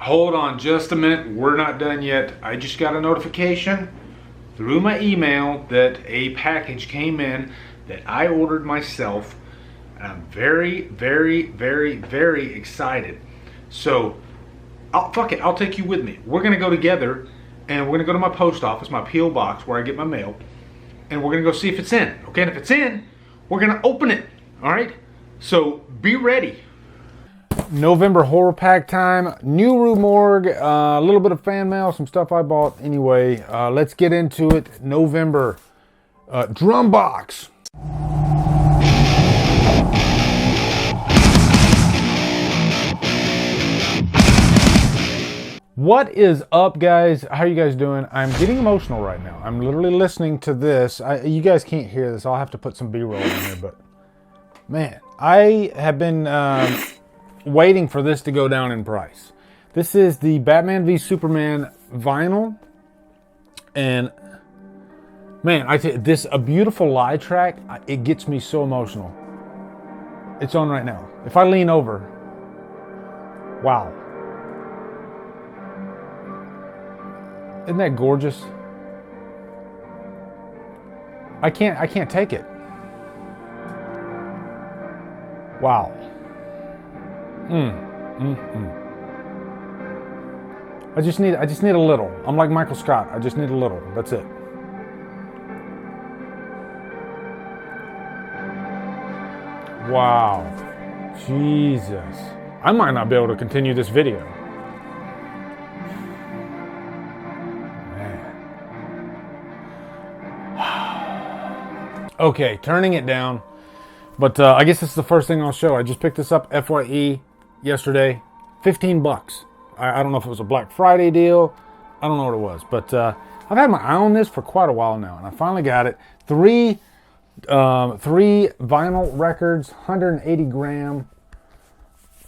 Hold on just a minute, we're not done yet. I just got a notification through my email that a package came in that I ordered myself. And I'm very, very, very, very excited. So, fuck it, I'll take you with me. We're gonna go together and we're gonna go to my post office, my P.O. box where I get my mail, and we're gonna go see if it's in, okay? And if it's in, we're gonna open it, all right? So, be ready. November Horror Pack time, new Rue Morgue, a little bit of fan mail, some stuff I bought. Anyway, let's get into it. November, DrumBox. What is up, guys? How are you guys doing? I'm getting emotional right now. I'm literally listening to this. You guys can't hear this. I'll have to put some B-roll in here, but man, I have been waiting for this to go down in price. This is the Batman v Superman vinyl, and man, this a beautiful lie track. It gets me so emotional. It's on right now. If I lean over, wow, isn't that gorgeous? I can't take it. Wow. I just need a little. I'm like Michael Scott. I just need a little. That's it. Wow. Jesus. I might not be able to continue this video. Man. Okay, turning it down. But I guess this is the first thing I'll show. I just picked this up, FYE, yesterday. 15 bucks. I don't know if it was a Black Friday deal. I don't know what it was. But I've had my eye on this for quite a while now. And I finally got it. Three vinyl records, 180 gram.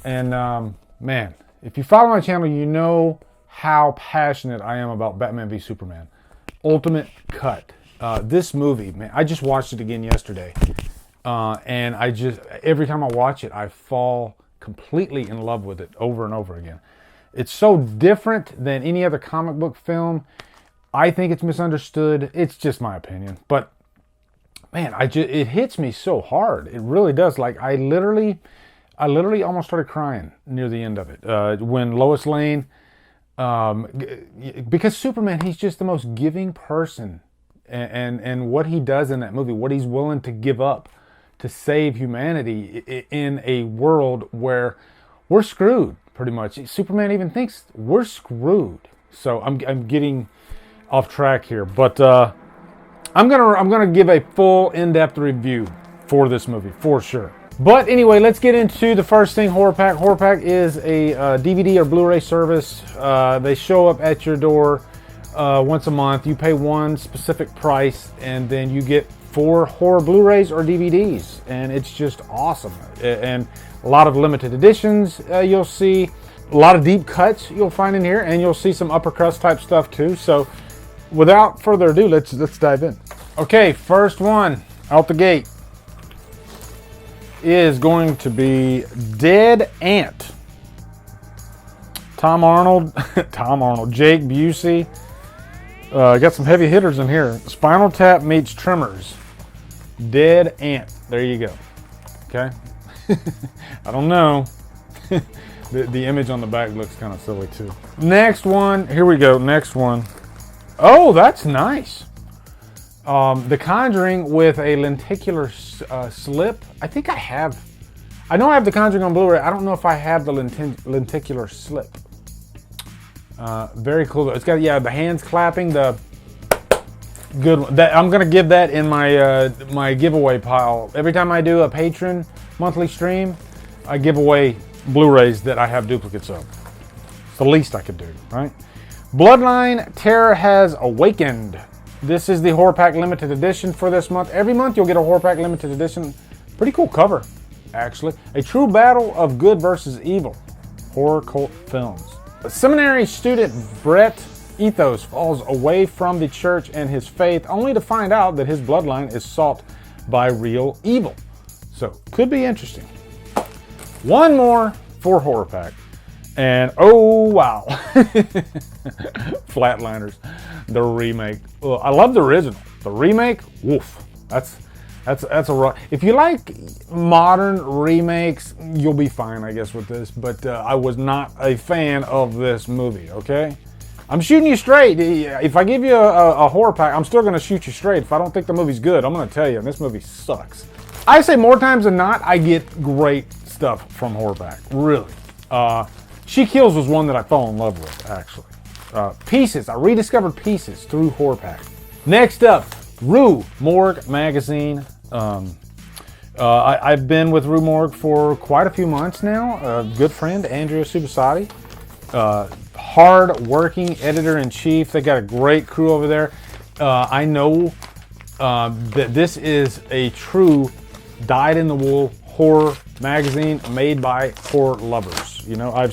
And man, if you follow my channel, you know how passionate I am about Batman v Superman. Ultimate Cut. This movie, man, I just watched it again yesterday. And every time I watch it, I fall completely in love with it over and over again. It's so different than any other comic book film. I think it's misunderstood. It's just my opinion. But, man, it hits me so hard. It really does. Like, I literally almost started crying near the end of it. When Lois Lane, because Superman, he's just the most giving person. And what he does in that movie, what he's willing to give up to save humanity in a world where we're screwed, pretty much. Superman even thinks we're screwed. So I'm getting off track here, but I'm gonna give a full in-depth review for this movie for sure. But anyway, let's get into the first thing. Horror Pack. Horror Pack is a DVD or Blu-ray service. They show up at your door once a month. You pay one specific price, and then you get 4 horror Blu-rays or DVDs, and it's just awesome. And a lot of limited editions you'll see, a lot of deep cuts you'll find in here, and you'll see some upper crust type stuff too. So without further ado, let's dive in. Okay, first one out the gate is going to be Dead Ant. Tom Arnold, Jake Busey. Got some heavy hitters in here. Spinal Tap meets Tremors. Dead Ant. There you go. Okay. I don't know. The image on the back looks kind of silly too. Next one. Here we go. Next one. Oh, that's nice. The Conjuring with a lenticular slip. I think I have. I know I have The Conjuring on Blu-ray. I don't know if I have the lenticular slip. Very cool. It's got, yeah, the hands clapping, the good one. I'm gonna give that in my my giveaway pile. Every time I do a patron monthly stream, I give away Blu-rays that I have duplicates of. It's the least I could do, right? Bloodline Terror Has Awakened. This is the Horror Pack limited edition for this month. Every month you'll get a Horror Pack limited edition. Pretty cool cover, actually. A true battle of good versus evil. Horror cult films. Seminary student Brett Ethos falls away from the church and his faith, only to find out that his bloodline is sought by real evil. So, could be interesting. One more for Horror Pack, And oh wow, Flatliners, the remake. Well, I love the original. The remake, woof. That's a rough. If you like modern remakes, you'll be fine, I guess, with this. But I was not a fan of this movie. Okay, I'm shooting you straight. If I give you a horror pack, I'm still gonna shoot you straight. If I don't think the movie's good, I'm gonna tell you, and this movie sucks. I say more times than not, I get great stuff from Horror Pack. Really. She Kills was one that I fell in love with, actually. Pieces. I rediscovered Pieces through Horror Pack. Next up, Rue Morgue magazine. I've been with Rue Morgue for quite a few months now. A good friend, Andrea Subasati. Hard-working editor-in-chief. They got a great crew over there. I know that this is a true dyed-in-the-wool horror magazine made by horror lovers. You know, I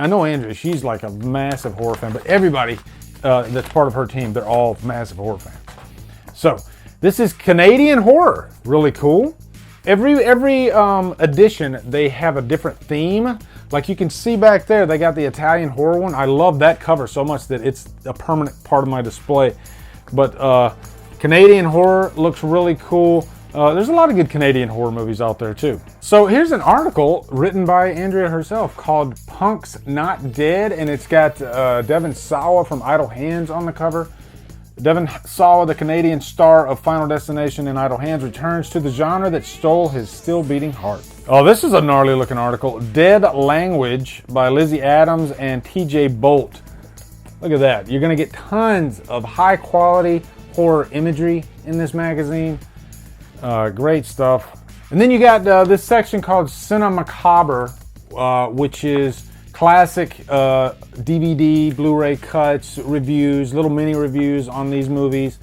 know Andrea, she's like a massive horror fan, but everybody that's part of her team, they're all massive horror fans. So, this is Canadian horror. Really cool. Every edition, they have a different theme. Like you can see back there, they got the Italian horror one. I love that cover so much that it's a permanent part of my display. But Canadian horror looks really cool. There's a lot of good Canadian horror movies out there too. So here's an article written by Andrea herself called Punk's Not Dead, and it's got Devon Sawa from Idle Hands on the cover. Devon Sawa, the Canadian star of Final Destination and Idle Hands, returns to the genre that stole his still beating heart. Oh, this is a gnarly looking article. Dead Language by Lizzie Adams and TJ Bolt. Look at that. You're going to get tons of high quality horror imagery in this magazine. Great stuff. And then you got this section called Cinema Macabre, which is classic DVD, Blu-ray cuts, reviews, little mini reviews on these movies.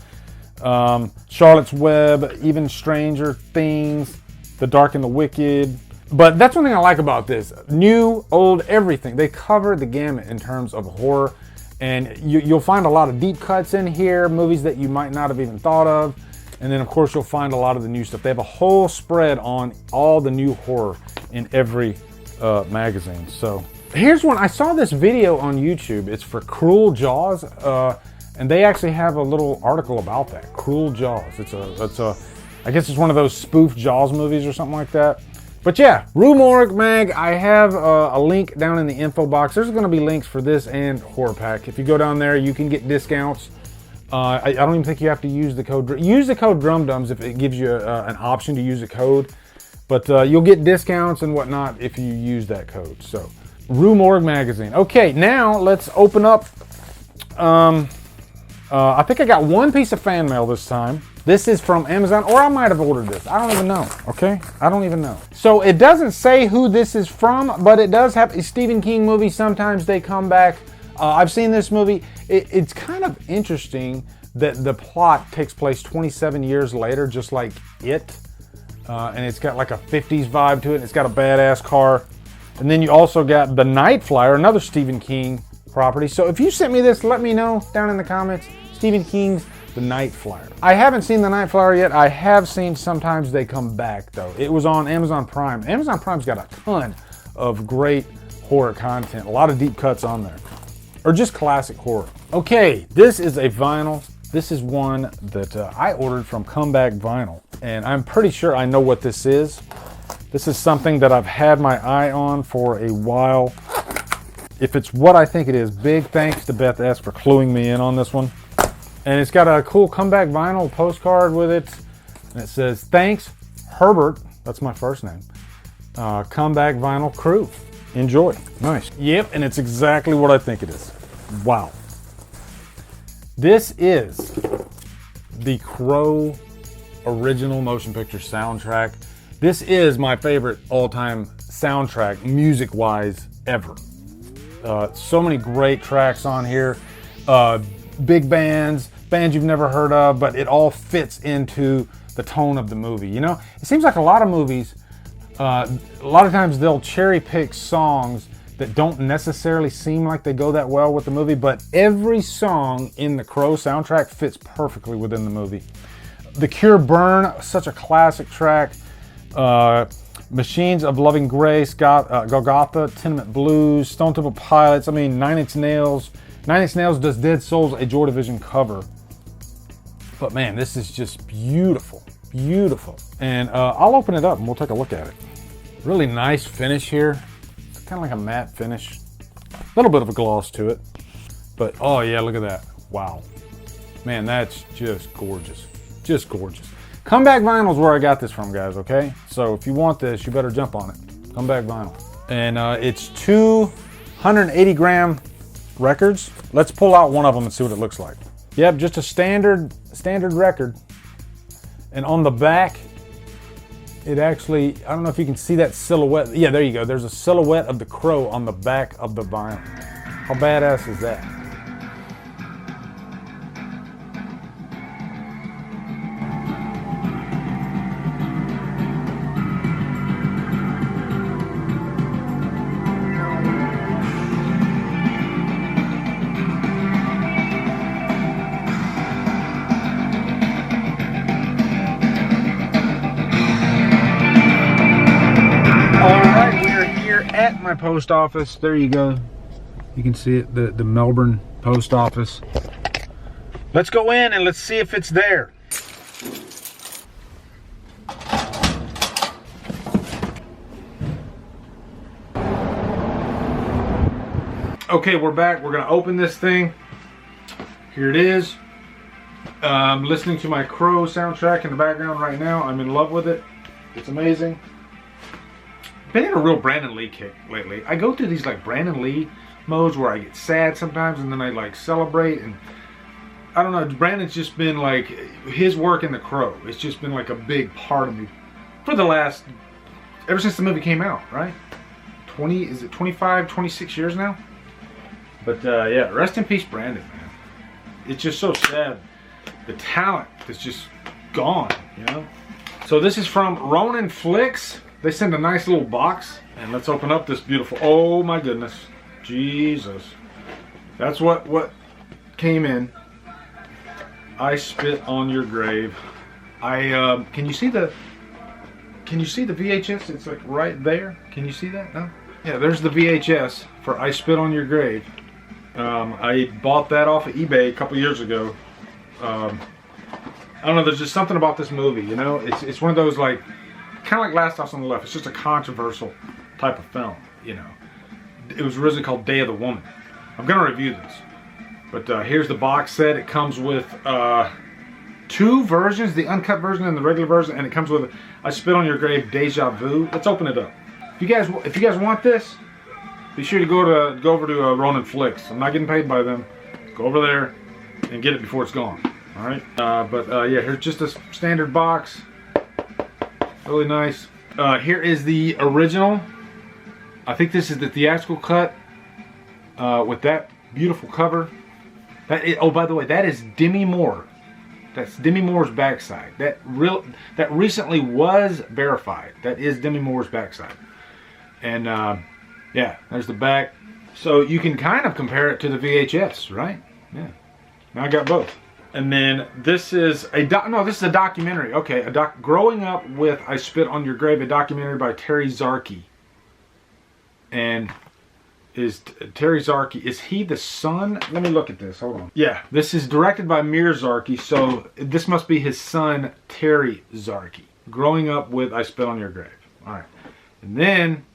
Charlotte's Web, Even Stranger Things, The Dark and the Wicked. But that's one thing I like about this. New, old, everything. They cover the gamut in terms of horror. And you'll find a lot of deep cuts in here, movies that you might not have even thought of. And then, of course, you'll find a lot of the new stuff. They have a whole spread on all the new horror in every magazine. So here's one. I saw this video on YouTube. It's for Cruel Jaws, and they actually have a little article about that. Cruel Jaws. I guess it's one of those spoof Jaws movies or something like that. But yeah, Rue Morgue mag. I have a link down in the info box. There's going to be links for this and Horror Pack. If you go down there, you can get discounts. I don't even think you have to use the code. Use the code Drumdums if it gives you an option to use a code. But you'll get discounts and whatnot if you use that code. So, Rue Morgue magazine. Okay, now let's open up. I think I got one piece of fan mail this time. This is from Amazon, or I might have ordered this. I don't even know, okay? I don't even know. So it doesn't say who this is from, but it does have a Stephen King movie. Sometimes they come back. I've seen this movie. It's kind of interesting that the plot takes place 27 years later, just like It. And it's got like a 50s vibe to it. It's got a badass car. And then you also got The Night Flyer, another Stephen King property. So if you sent me this, let me know down in the comments. Stephen King's The Night Flyer. I haven't seen The Night Flyer yet. I have seen Sometimes They Come Back, though. It was on Amazon Prime. Amazon Prime's got a ton of great horror content. A lot of deep cuts on there. Or just classic horror. Okay, this is a vinyl. This is one that I ordered from Comeback Vinyl. And I'm pretty sure I know what this is. This is something that I've had my eye on for a while. If it's what I think it is, big thanks to Beth S. for cluing me in on this one. And it's got a cool Comeback Vinyl postcard with it. And it says, thanks, Herbert. That's my first name. Comeback Vinyl crew. Enjoy. Nice. Yep, and it's exactly what I think it is. Wow. This is the Crow original motion picture soundtrack. This is my favorite all-time soundtrack, music-wise, ever. So many great tracks on here. Big bands you've never heard of, but it all fits into the tone of the movie. You know, it seems like a lot of movies, a lot of times they'll cherry pick songs that don't necessarily seem like they go that well with the movie, but every song in the Crow soundtrack fits perfectly within the movie. The Cure Burn, such a classic track. Machines of Loving Grace, Golgotha, Tenement Blues, Stone Temple Pilots. I mean, Nine Inch Nails. Nine Inch Nails does Dead Souls, a Joy Division cover. But man, this is just beautiful, beautiful. And I'll open it up and we'll take a look at it. Really nice finish here. It's kind of like a matte finish. A little bit of a gloss to it. But oh yeah, look at that. Wow. Man, that's just gorgeous. Just gorgeous. Comeback Vinyl is where I got this from, guys, okay? So if you want this, you better jump on it. Comeback Vinyl. And it's 280 gram records. Let's pull out one of them and see what it looks like. Yep, just a standard record. And on the back, it actually, I don't know if you can see that silhouette. Yeah, there you go. There's a silhouette of the crow on the back of the vinyl. How badass is that? At my post office, there you go. You can see it, the Melbourne post office. Let's go in and let's see if it's there. Okay, we're back. We're gonna open this thing. Here it is. I'm listening to my Crow soundtrack in the background right now. I'm in love with it. It's amazing. Been in a real Brandon Lee kick lately. I go through these like Brandon Lee modes where I get sad sometimes and then I like celebrate, and I don't know, Brandon's just been like, his work in The Crow, it's just been like a big part of me for the last, ever since the movie came out, right? 25, 26 years now? But yeah, rest in peace Brandon, man. It's just so sad. The talent is just gone, you know? So this is from RoninFlix. They send a nice little box, and let's open up this beautiful, oh my goodness, Jesus. That's what came in. I Spit on Your Grave. Can you see the VHS? It's like right there. Can you see that? No? Yeah, there's the VHS for I Spit on Your Grave. I bought that off of eBay a couple years ago. I don't know, there's just something about this movie, you know? It's one of those like, kind of like Last House on the Left. It's just a controversial type of film, you know. It was originally called Day of the Woman. I'm going to review this. But here's the box set. It comes with two versions, the uncut version and the regular version, and it comes with I Spit on Your Grave Deja Vu. Let's open it up. If you guys want this, be sure to go over to RoninFlix. I'm not getting paid by them. Go over there and get it before it's gone. All right. Yeah, here's just a standard box. Really nice. Here is the original. I think this is the theatrical cut with that beautiful cover. Oh, by the way, that is Demi Moore. That's Demi Moore's backside. That recently was verified. That is Demi Moore's backside. And yeah, there's the back. So you can kind of compare it to the VHS, right? Yeah. Now I got both. And then this is a documentary. Okay, Growing Up with I Spit on Your Grave, a documentary by Terry Zarkey. And Terry Zarkey, is he the son? Let me look at this. Hold on. Yeah, this is directed by Mir Zarkey, so this must be his son Terry Zarkey. Growing Up with I Spit on Your Grave. All right. And then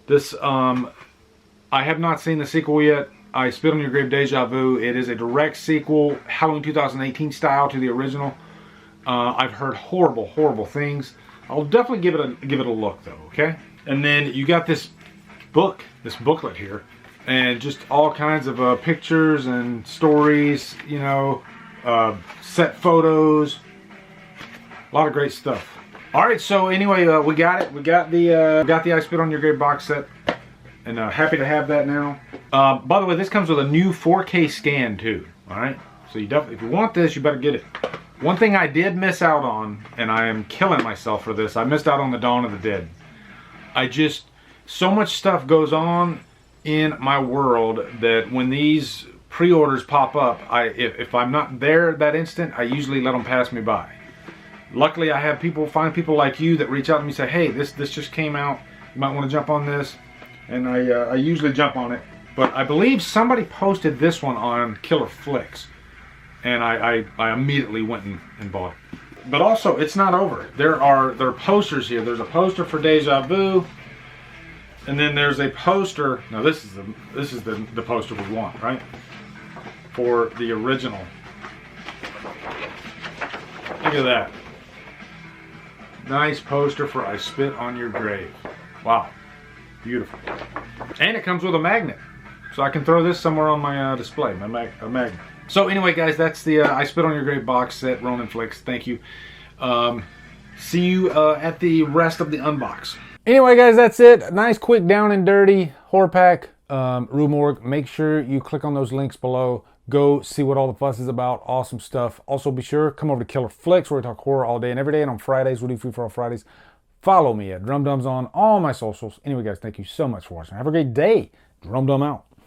this I have not seen the sequel yet. I Spit on Your Grave Deja Vu. It is a direct sequel, Halloween 2018 style to the original. I've heard horrible things. I'll definitely give it a look though, okay? And then you got this booklet here, and just all kinds of pictures and stories, you know, set photos, a lot of great stuff. All right, so anyway, we got it. We got the I Spit on Your Grave box set. And happy to have that now. By the way, this comes with a new 4K scan too. All right, so you definitely, if you want this, you better get it. One thing I did miss out on, and I am killing myself for this, I missed out on the Dawn of the Dead. So much stuff goes on in my world that when these pre-orders pop up, if I'm not there that instant, I usually let them pass me by. Luckily, I have find people like you that reach out to me and say, hey, this just came out. You might want to jump on this. And I usually jump on it. But I believe somebody posted this one on Killer Flicks. And I immediately went and bought it. But also, it's not over. There are posters here. There's a poster for Deja Vu. And then there's a poster. Now this is the poster we want, right? For the original. Look at that. Nice poster for I Spit on Your Grave. Wow. Beautiful. And it comes with a magnet. So I can throw this somewhere on my display, a magnet. So anyway, guys, that's the I Spit on Your Grave box set, RoninFlix. Thank you. See you at the rest of the unbox. Anyway, guys, that's it. Nice, quick, down and dirty horror pack, Rue Morgue. Make sure you click on those links below. Go see what all the fuss is about. Awesome stuff. Also, be sure, come over to Killer Flicks where we talk horror all day and every day. And on Fridays, we do Free For All Fridays. Follow me at Drumdums on all my socials. Anyway, guys, thank you so much for watching. Have a great day. Drumdum out.